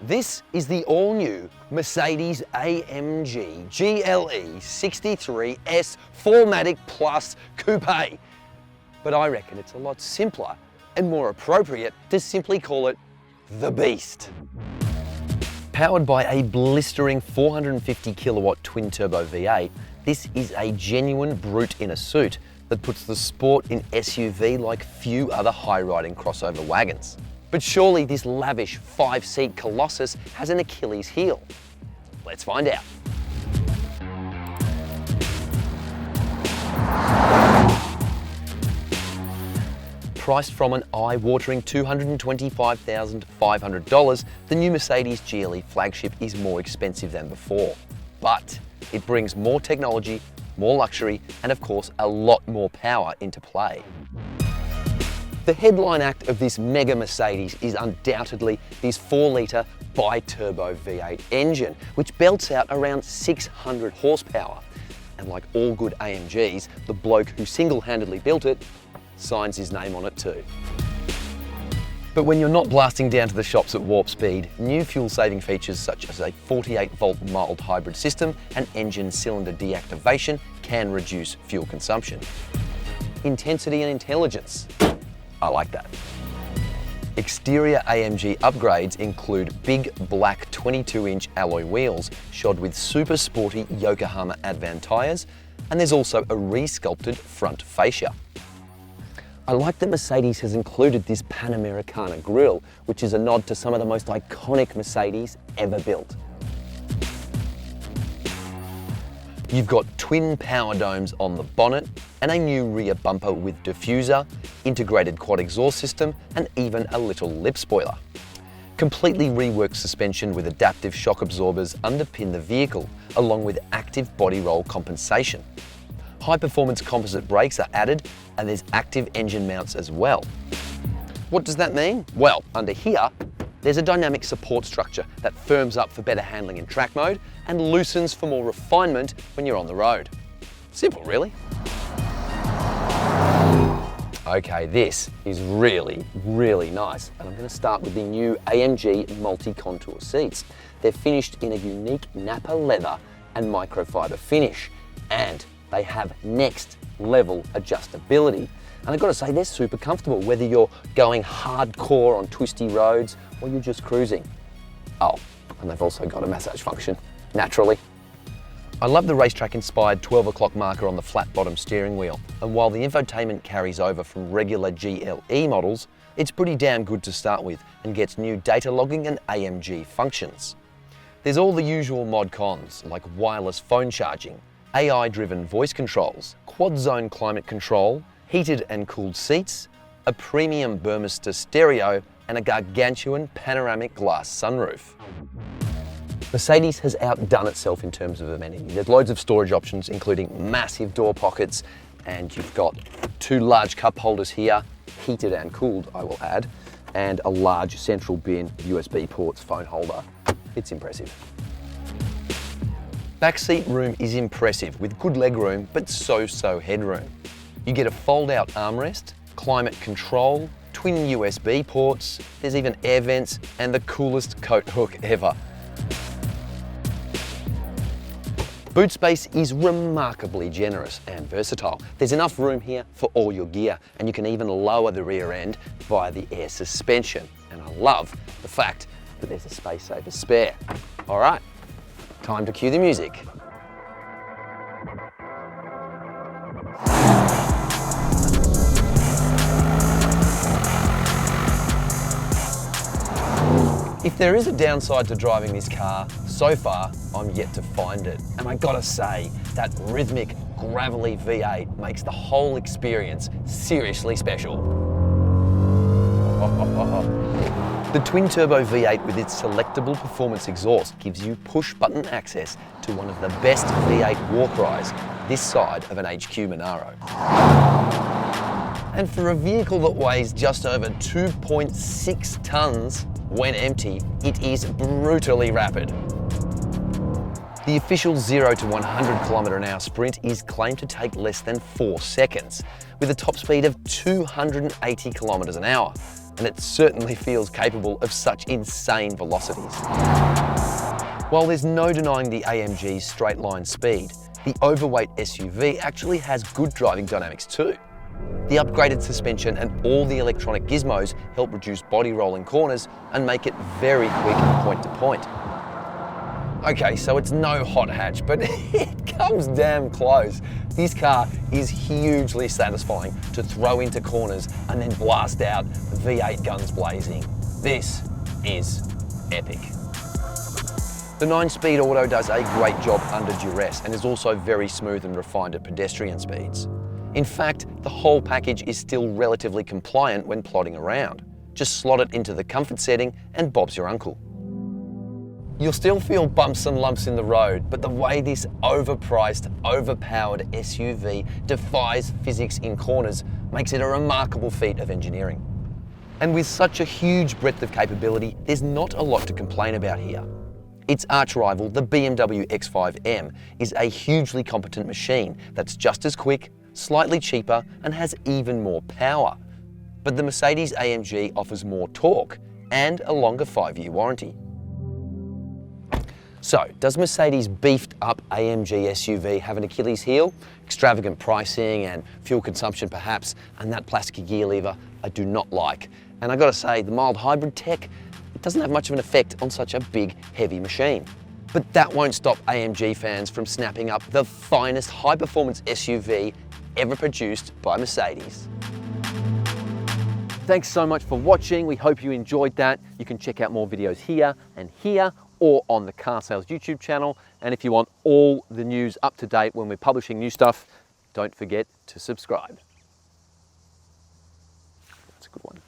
This is the all-new Mercedes-AMG GLE 63S 4MATIC Plus Coupe. But I reckon it's a lot simpler and more appropriate to simply call it the Beast. Powered by a blistering 450 kilowatt twin-turbo V8, this is a genuine brute in a suit that puts the sport in SUV like few other high-riding crossover wagons. But surely this lavish 5-seat colossus has an Achilles heel. Let's find out. Priced from an eye-watering $225,500, the new Mercedes GLE flagship is more expensive than before. But it brings more technology, more luxury, and of course, a lot more power into play. The headline act of this mega Mercedes is undoubtedly this 4-litre bi-turbo V8 engine, which belts out around 600 horsepower. And like all good AMGs, the bloke who single-handedly built it signs his name on it too. But when you're not blasting down to the shops at warp speed, new fuel-saving features such as a 48-volt mild hybrid system and engine cylinder deactivation can reduce fuel consumption. Intensity and intelligence. I like that. Exterior AMG upgrades include big black 22-inch alloy wheels shod with super sporty Yokohama Advan tyres, and there's also a re-sculpted front fascia. I like that Mercedes has included this Panamericana grille, which is a nod to some of the most iconic Mercedes ever built. You've got twin power domes on the bonnet and a new rear bumper with diffuser, integrated quad exhaust system, and even a little lip spoiler. Completely reworked suspension with adaptive shock absorbers underpin the vehicle, along with active body roll compensation. High-performance composite brakes are added, and there's active engine mounts as well. What does that mean? Well, under here, there's a dynamic support structure that firms up for better handling in track mode and loosens for more refinement when you're on the road. Simple, really. Okay, this is really, really nice. And I'm going to start with the new AMG multi-contour seats. They're finished in a unique Napa leather and microfiber finish, and they have next level adjustability. And I've got to say, they're super comfortable, whether you're going hardcore on twisty roads or you're just cruising. Oh, and they've also got a massage function, naturally. I love the racetrack-inspired 12 o'clock marker on the flat bottom steering wheel. And while the infotainment carries over from regular GLE models, it's pretty damn good to start with and gets new data logging and AMG functions. There's all the usual mod cons, like wireless phone charging, AI-driven voice controls, quad-zone climate control, heated and cooled seats, a premium Burmester stereo, and a gargantuan panoramic glass sunroof. Mercedes has outdone itself in terms of amenity. There's loads of storage options, including massive door pockets, and you've got 2 large cup holders here, heated and cooled, I will add, and a large central bin USB ports phone holder. It's impressive. Backseat room is impressive with good leg room, but so-so headroom. You get a fold-out armrest, climate control, twin USB ports, there's even air vents, and the coolest coat hook ever. Boot space is remarkably generous and versatile. There's enough room here for all your gear, and you can even lower the rear end via the air suspension. And I love the fact that there's a space saver spare. All right, time to cue the music. If there is a downside to driving this car, so far, I'm yet to find it. And I gotta say, that rhythmic, gravelly V8 makes the whole experience seriously special. The twin-turbo V8 with its selectable performance exhaust gives you push-button access to one of the best V8 war cries this side of an HQ Monaro. And for a vehicle that weighs just over 2.6 tonnes, when empty, it is brutally rapid. The official 0 to 100 km/h sprint is claimed to take less than 4 seconds, with a top speed of 280 km/h. and it certainly feels capable of such insane velocities. While there's no denying the AMG's straight line speed, the overweight SUV actually has good driving dynamics too. The upgraded suspension and all the electronic gizmos help reduce body roll in corners and make it very quick point to point. Okay, so it's no hot hatch, but it comes damn close. This car is hugely satisfying to throw into corners and then blast out V8 guns blazing. This is epic. The 9-speed auto does a great job under duress and is also very smooth and refined at pedestrian speeds. In fact, the whole package is still relatively compliant when plodding around. Just slot it into the comfort setting and Bob's your uncle. You'll still feel bumps and lumps in the road, but the way this overpriced, overpowered SUV defies physics in corners makes it a remarkable feat of engineering. And with such a huge breadth of capability, there's not a lot to complain about here. Its arch rival, the BMW X5M, is a hugely competent machine that's just as quick, slightly cheaper, and has even more power. But the Mercedes-AMG offers more torque and a longer 5-year warranty. So, does Mercedes' beefed up AMG SUV have an Achilles heel? Extravagant pricing and fuel consumption perhaps, and that plastic gear lever I do not like. And I gotta say, the mild hybrid tech, it doesn't have much of an effect on such a big, heavy machine. But that won't stop AMG fans from snapping up the finest high-performance SUV ever produced by Mercedes. Thanks so much for watching. We hope you enjoyed that. You can check out more videos here and here, or on the Car Sales YouTube channel. And if you want all the news up to date when we're publishing new stuff, don't forget to subscribe. That's a good one.